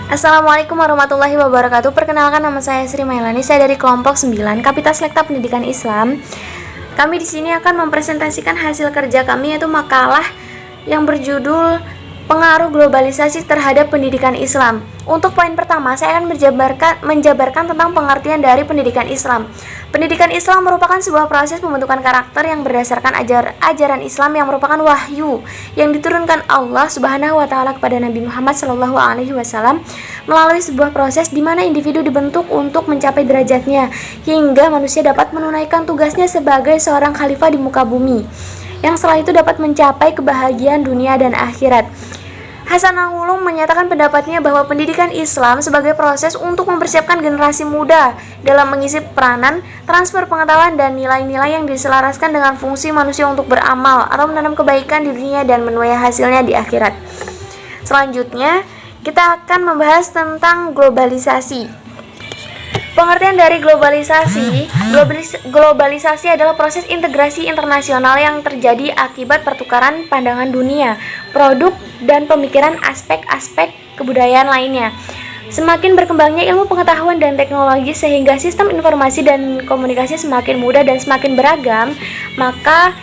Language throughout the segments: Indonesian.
Assalamualaikum warahmatullahi wabarakatuh. Perkenalkan, nama saya Sri Mailani. Saya dari kelompok 9 Kapita Selekta Pendidikan Islam. Kami di sini akan mempresentasikan hasil kerja kami, yaitu makalah yang berjudul Pengaruh Globalisasi Terhadap Pendidikan Islam. Untuk poin pertama, saya akan menjabarkan tentang pengertian dari pendidikan Islam. Pendidikan Islam merupakan sebuah proses pembentukan karakter yang berdasarkan ajaran Islam yang merupakan wahyu yang diturunkan Allah Subhanahu wa taala kepada Nabi Muhammad SAW melalui sebuah proses di mana individu dibentuk untuk mencapai derajatnya hingga manusia dapat menunaikan tugasnya sebagai seorang khalifah di muka bumi, yang setelah itu dapat mencapai kebahagiaan dunia dan akhirat. Hasan Al-Ulum menyatakan pendapatnya bahwa pendidikan Islam sebagai proses untuk mempersiapkan generasi muda dalam mengisi peranan, transfer pengetahuan dan nilai-nilai yang diselaraskan dengan fungsi manusia untuk beramal atau menanam kebaikan di dunia dan menuai hasilnya di akhirat. Selanjutnya, kita akan membahas tentang globalisasi. Pengertian dari globalisasi adalah proses integrasi internasional yang terjadi akibat pertukaran pandangan dunia, produk, dan pemikiran aspek-aspek kebudayaan lainnya. Semakin berkembangnya ilmu pengetahuan dan teknologi sehingga sistem informasi dan komunikasi semakin mudah dan semakin beragam, maka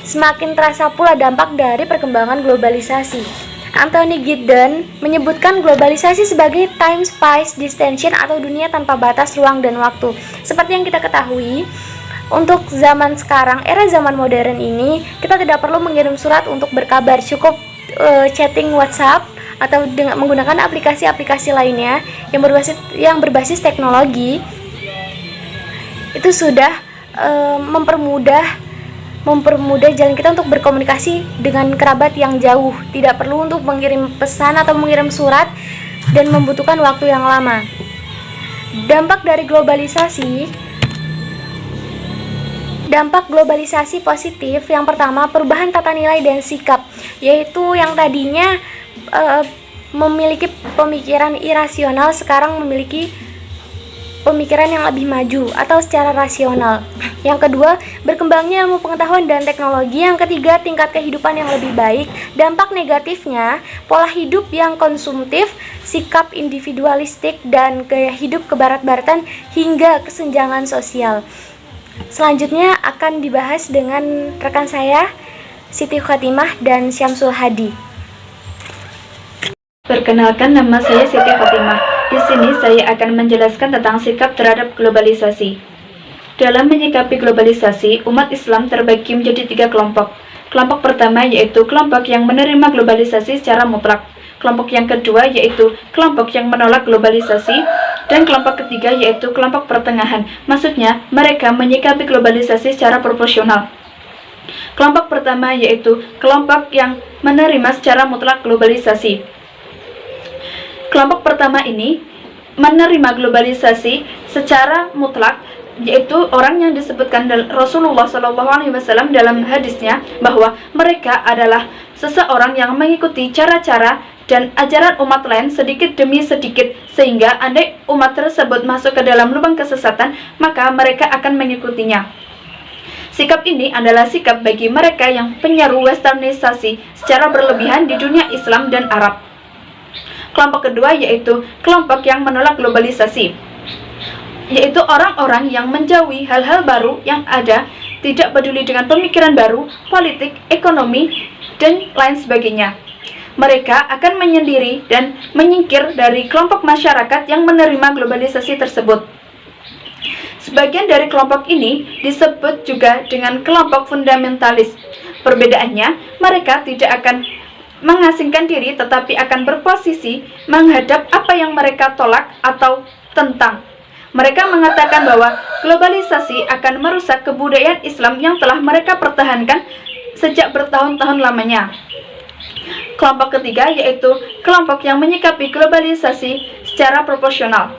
semakin terasa pula dampak dari perkembangan globalisasi. Anthony Giddens menyebutkan globalisasi sebagai time space distinction atau dunia tanpa batas ruang dan waktu. Seperti yang kita ketahui, untuk zaman sekarang, era zaman modern ini, kita tidak perlu mengirim surat untuk berkabar, cukup chatting WhatsApp atau dengan menggunakan aplikasi-aplikasi lainnya yang berbasis teknologi. Itu sudah mempermudah jalan kita untuk berkomunikasi dengan kerabat yang jauh. Tidak perlu untuk mengirim pesan atau mengirim surat dan membutuhkan waktu yang lama. Dampak globalisasi positif, yang pertama, perubahan tata nilai dan sikap, yaitu yang tadinya memiliki pemikiran irasional sekarang memiliki pemikiran yang lebih maju atau secara rasional. Yang kedua, berkembangnya ilmu pengetahuan dan teknologi. Yang ketiga, tingkat kehidupan yang lebih baik. Dampak negatifnya, pola hidup yang konsumtif, sikap individualistik, dan gaya hidup kebarat-baratan hingga kesenjangan sosial. Selanjutnya akan dibahas dengan rekan saya, Siti Khotimah dan Syamsul Hadi. Perkenalkan, nama saya Siti Khotimah. Di sini saya akan menjelaskan tentang sikap terhadap globalisasi. Dalam menyikapi globalisasi, umat Islam terbagi menjadi 3 kelompok. Kelompok pertama yaitu kelompok yang menerima globalisasi secara mutlak. Kelompok yang kedua yaitu kelompok yang menolak globalisasi. Dan kelompok ketiga yaitu kelompok pertengahan. Maksudnya, mereka menyikapi globalisasi secara proporsional. Kelompok pertama yaitu kelompok yang menerima secara mutlak globalisasi. Kelompok pertama ini menerima globalisasi secara mutlak, yaitu orang yang disebutkan Rasulullah SAW dalam hadisnya bahwa mereka adalah seseorang yang mengikuti cara-cara dan ajaran umat lain sedikit demi sedikit, sehingga andai umat tersebut masuk ke dalam lubang kesesatan, maka mereka akan mengikutinya. Sikap ini adalah sikap bagi mereka yang penyeru westernisasi secara berlebihan di dunia Islam dan Arab. Kelompok kedua yaitu kelompok yang menolak globalisasi, yaitu orang-orang yang menjauhi hal-hal baru yang ada, tidak peduli dengan pemikiran baru, politik, ekonomi, dan lain sebagainya. Mereka akan menyendiri dan menyingkir dari kelompok masyarakat yang menerima globalisasi tersebut. Sebagian dari kelompok ini disebut juga dengan kelompok fundamentalis. Perbedaannya, mereka tidak akan mengasingkan diri tetapi akan berposisi menghadap apa yang mereka tolak atau tentang. Mereka mengatakan bahwa globalisasi akan merusak kebudayaan Islam yang telah mereka pertahankan sejak bertahun-tahun lamanya. Kelompok ketiga yaitu kelompok yang menyikapi globalisasi secara proporsional.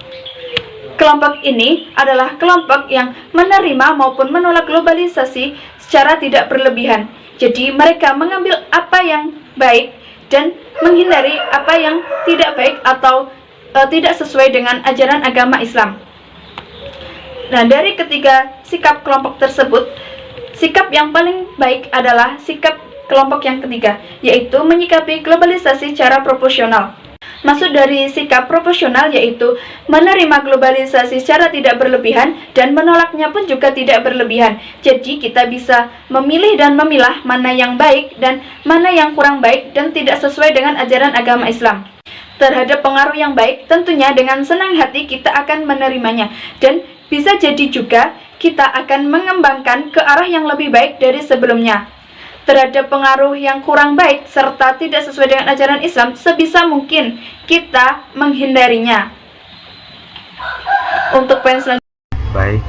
Kelompok ini adalah kelompok yang menerima maupun menolak globalisasi secara tidak berlebihan. Jadi mereka mengambil apa yang baik dan menghindari apa yang tidak baik atau tidak sesuai dengan ajaran agama Islam. Nah, dari ketiga sikap kelompok tersebut, sikap yang paling baik adalah sikap kelompok yang ketiga, yaitu menyikapi globalisasi secara proporsional. Maksud dari sikap proporsional yaitu menerima globalisasi secara tidak berlebihan dan menolaknya pun juga tidak berlebihan. Jadi kita bisa memilih dan memilah mana yang baik dan mana yang kurang baik dan tidak sesuai dengan ajaran agama Islam. Terhadap pengaruh yang baik, tentunya dengan senang hati kita akan menerimanya, dan bisa jadi juga kita akan mengembangkan ke arah yang lebih baik dari sebelumnya. Terhadap pengaruh yang kurang baik serta tidak sesuai dengan ajaran Islam, sebisa mungkin kita menghindarinya. Untuk poin selanjutnya. Baik,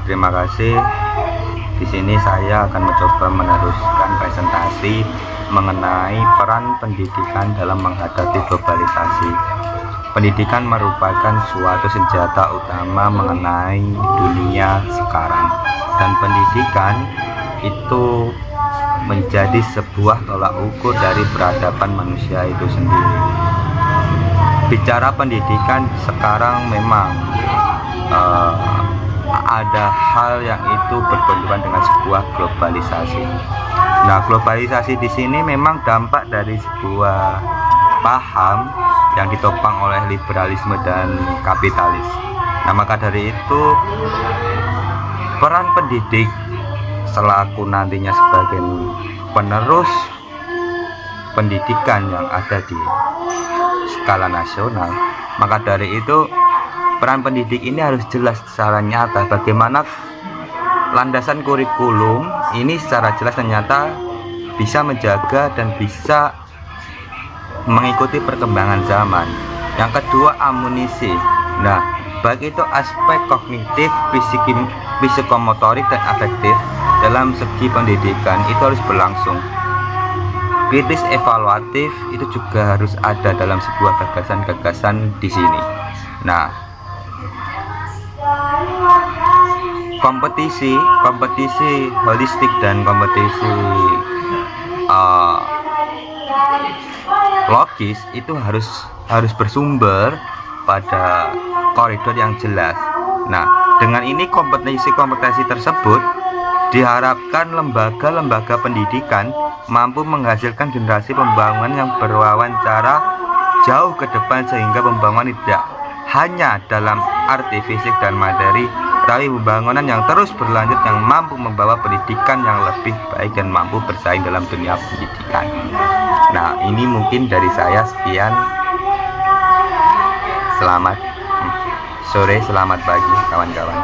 terima kasih. Di sini saya akan mencoba meneruskan presentasi mengenai peran pendidikan dalam menghadapi globalisasi. Pendidikan merupakan suatu senjata utama mengenai dunia sekarang, dan pendidikan itu menjadi sebuah tolak ukur dari peradaban manusia itu sendiri. Bicara pendidikan sekarang memang ada hal yang itu berbenturan dengan sebuah globalisasi. Nah, globalisasi di sini memang dampak dari sebuah paham yang ditopang oleh liberalisme dan kapitalis. Nah, maka dari itu peran pendidik selaku nantinya sebagai penerus pendidikan yang ada di skala nasional, maka dari itu peran pendidik ini harus jelas secara nyata bagaimana landasan kurikulum ini secara jelas dan nyata bisa menjaga dan bisa mengikuti perkembangan zaman. Yang kedua, amunisi. Nah, baik itu aspek kognitif, psikomotorik dan afektif dalam segi pendidikan itu harus berlangsung. Kritis evaluatif itu juga harus ada dalam sebuah gagasan-gagasan di sini. Nah, kompetisi holistik dan kompetisi logis itu harus bersumber pada koridor yang jelas. Nah, dengan ini kompetisi tersebut diharapkan lembaga-lembaga pendidikan mampu menghasilkan generasi pembangunan yang berwawancara jauh ke depan, sehingga pembangunan tidak hanya dalam arti fisik dan materi, tapi pembangunan yang terus berlanjut yang mampu membawa pendidikan yang lebih baik dan mampu bersaing dalam dunia pendidikan. Nah, ini mungkin dari saya sekian. Selamat sore, selamat pagi kawan-kawan.